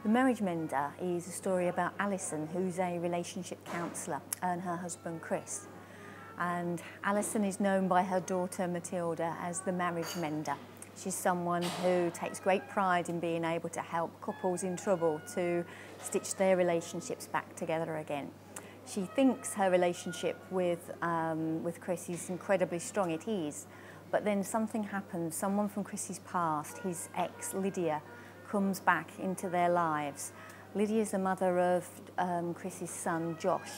Marriage Mender is a story about Alison, who's a relationship counsellor, and her husband Chris. And Alison is known by her daughter Matilda as the Marriage Mender. She's someone who takes great pride in being able to help couples in trouble to stitch their relationships back together again. She thinks her relationship with Chris is incredibly strong. It is. But then something happens. Someone from Chris's past, his ex Lydia, comes back into their lives. Lydia's the mother of Chris's son Josh,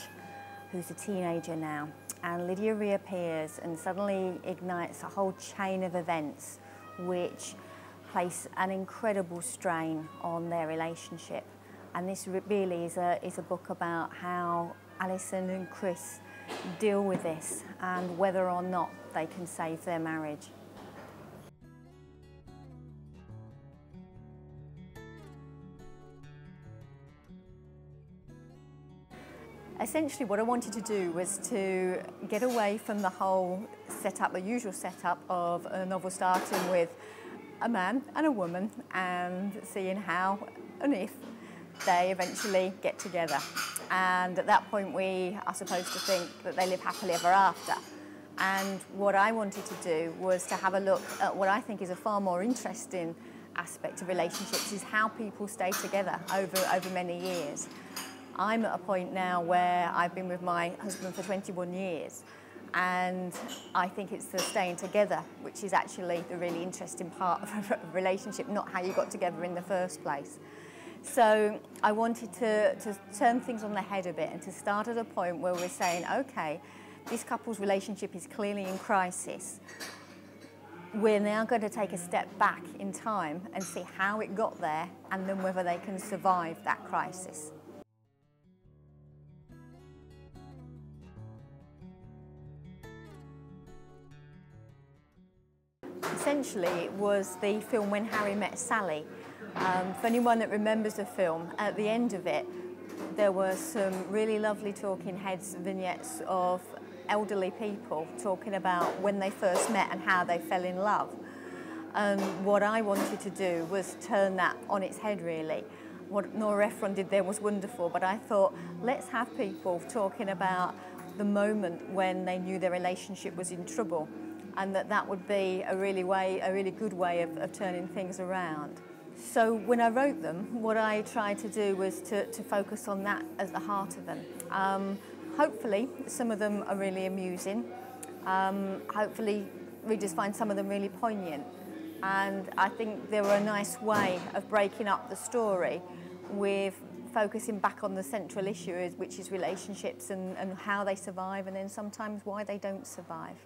who's a teenager now. And Lydia reappears and suddenly ignites a whole chain of events which place an incredible strain on their relationship. And this really is a book about how Alison and Chris deal with this and whether or not they can save their marriage. Essentially what I wanted to do was to get away from the whole setup, the usual setup of a novel starting with a man and a woman and seeing how and if they eventually get together. And at that point we are supposed to think that they live happily ever after. And what I wanted to do was to have a look at what I think is a far more interesting aspect of relationships, is how people stay together over many years. I'm at a point now where I've been with my husband for 21 years, and I think it's the staying together which is actually the really interesting part of a relationship, not how you got together in the first place. So I wanted to turn things on the head a bit and to start at a point where we're saying, okay, this couple's relationship is clearly in crisis. We're now going to take a step back in time and see how it got there and then whether they can survive that crisis. Essentially, it was the film When Harry Met Sally. For anyone that remembers the film, at the end of it, there were some really lovely talking heads vignettes of elderly people talking about when they first met and how they fell in love. And what I wanted to do was turn that on its head, really. What Nora Ephron did there was wonderful, but I thought, let's have people talking about the moment when they knew their relationship was in trouble, and that would be a really good way of turning things around. So when I wrote them, what I tried to do was to focus on that as the heart of them. Hopefully some of them are really amusing. Hopefully readers find some of them really poignant. And I think they were a nice way of breaking up the story with focusing back on the central issue, which is relationships and how they survive, and then sometimes why they don't survive.